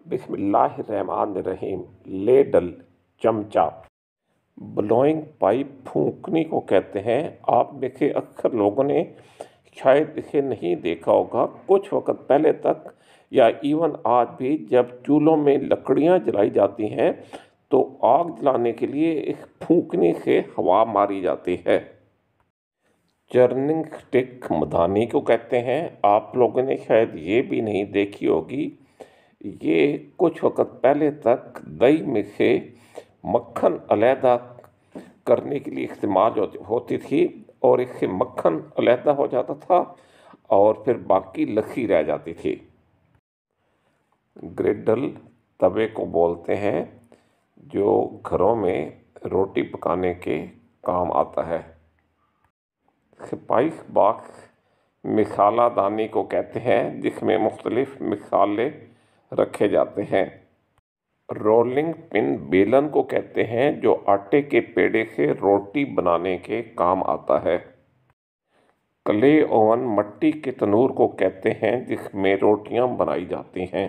बिस्मिल्लाहिर्रहमानिर्रहीम। लेडल चमचा। Blowing pipe फूंकने को कहते हैं। आप में से अक्सर लोगों ने शायद इसे नहीं देखा होगा। कुछ वक्त पहले तक या इवन आज भी जब चूल्हों में लकड़ियां जलाई जाती हैं तो आग जलाने के लिए इस फूंकने से हवा मारी जाती है। चर्निंग स्टिक मदानी को कहते हैं। आप लोगों ने शायद ये भी नहीं देखी होगी। ये कुछ वक्त पहले तक दही में से मक्खन अलहदा करने के लिए इस्तेमाल होती थी और इससे मक्खन अलहदा हो जाता था और फिर बाकी लस्सी रह जाती थी। ग्रिडल तवे को बोलते हैं जो घरों में रोटी पकाने के काम आता है। स्पाइस बॉक्स मिसाला दानी को कहते हैं जिसमें मुख्तलिफ मिसाले रखे जाते हैं। रोलिंग पिन बेलन को कहते हैं जो आटे के पेड़े से रोटी बनाने के काम आता है। क्ले ओवन मट्टी के तनूर को कहते हैं जिसमें रोटियां बनाई जाती हैं।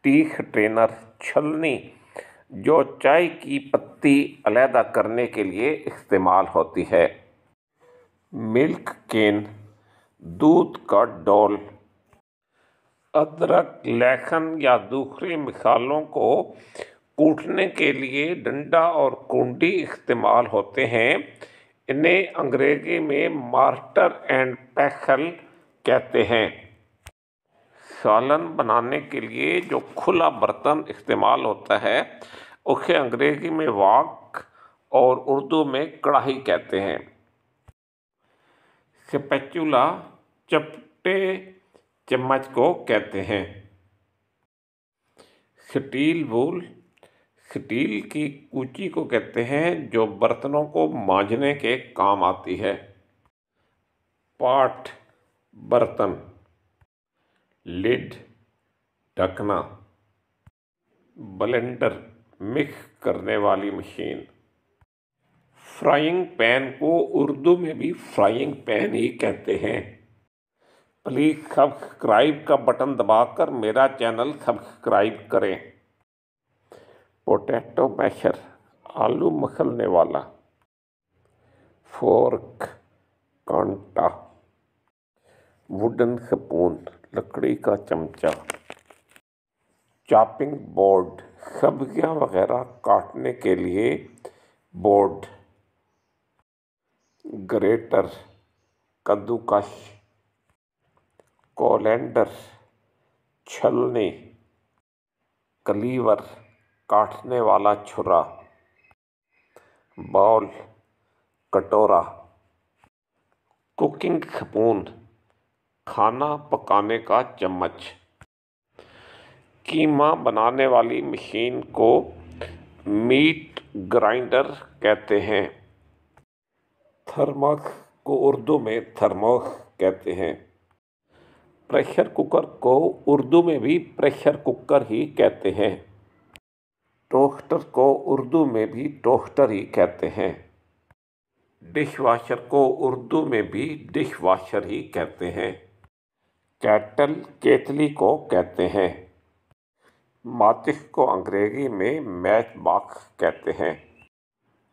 टी स्ट्रेनर छलनी जो चाय की पत्ती अलहदा करने के लिए इस्तेमाल होती है। मिल्क केन दूध का डोल। अदरक लहसुन या दूसरे मसालों को कूटने के लिए डंडा और कुंडी इस्तेमाल होते हैं। इन्हें अंग्रेजी में मार्टर एंड पेसल कहते हैं। सालन बनाने के लिए जो खुला बर्तन इस्तेमाल होता है उसे अंग्रेजी में वॉक और उर्दू में कढ़ाई कहते हैं। स्पैचुला चपटे चम्मच को कहते हैं। स्टील वूल स्टील की कूची को कहते हैं जो बर्तनों को मांजने के काम आती है। पॉट बर्तन। लिड ढकना। ब्लेंडर मिक्स करने वाली मशीन। फ्राइंग पैन को उर्दू में भी फ्राइंग पैन ही कहते हैं। प्लीज़ सब्सक्राइब का बटन दबाकर मेरा चैनल सब्सक्राइब करें। पोटैटो मैशर आलू मसलने वाला। फोर्क कांटा। वुडन स्पून लकड़ी का चमचा। चॉपिंग बोर्ड सब्जियां वगैरह काटने के लिए बोर्ड। ग्रेटर कद्दूकश। कोलेंडर छलनी। क्लीवर काटने वाला छुरा। बाउल कटोरा। कुकिंग स्पून खाना पकाने का चम्मच। कीमा बनाने वाली मशीन को मीट ग्राइंडर कहते हैं। थर्मस को उर्दू में थर्मोस कहते हैं। प्रेशर कुकर को उर्दू में भी प्रेशर कुकर ही कहते हैं। टोस्टर को उर्दू में भी टोस्टर ही कहते हैं। डिश वॉशर को उर्दू में भी डिश वॉशर ही कहते हैं। केटल केतली को कहते हैं। माचिस को अंग्रेजी में मैच बॉक्स कहते हैं।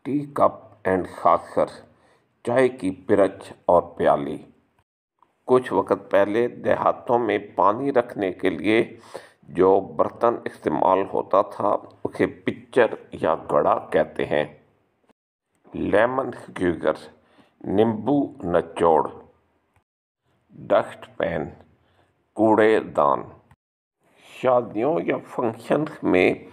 टी कप एंड सॉसर चाय की पिरच और प्याली। कुछ वक्त पहले देहातों में पानी रखने के लिए जो बर्तन इस्तेमाल होता था उसे पिक्चर या घड़ा कहते हैं। लेमन स्क्वीज़र नींबू निचोड़। डस्ट पैन कूड़ेदान। शादियों या फंक्शंस में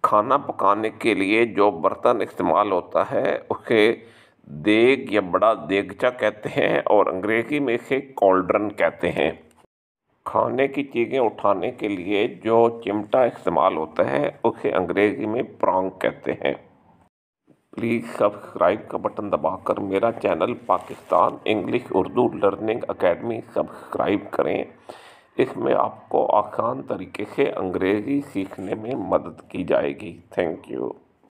खाना पकाने के लिए जो बर्तन इस्तेमाल होता है उसे देग या बड़ा देगचा कहते हैं और अंग्रेजी में इसे कॉल्ड्रन कहते हैं। खाने की चीज़ें उठाने के लिए जो चिमटा इस्तेमाल होता है उसे अंग्रेजी में प्रॉन्ग कहते हैं। प्लीज़ सब्सक्राइब का बटन दबाकर मेरा channel Pakistan English Urdu learning academy subscribe करें। इसमें आपको आसान तरीके से अंग्रेज़ी सीखने में मदद की जाएगी। Thank you.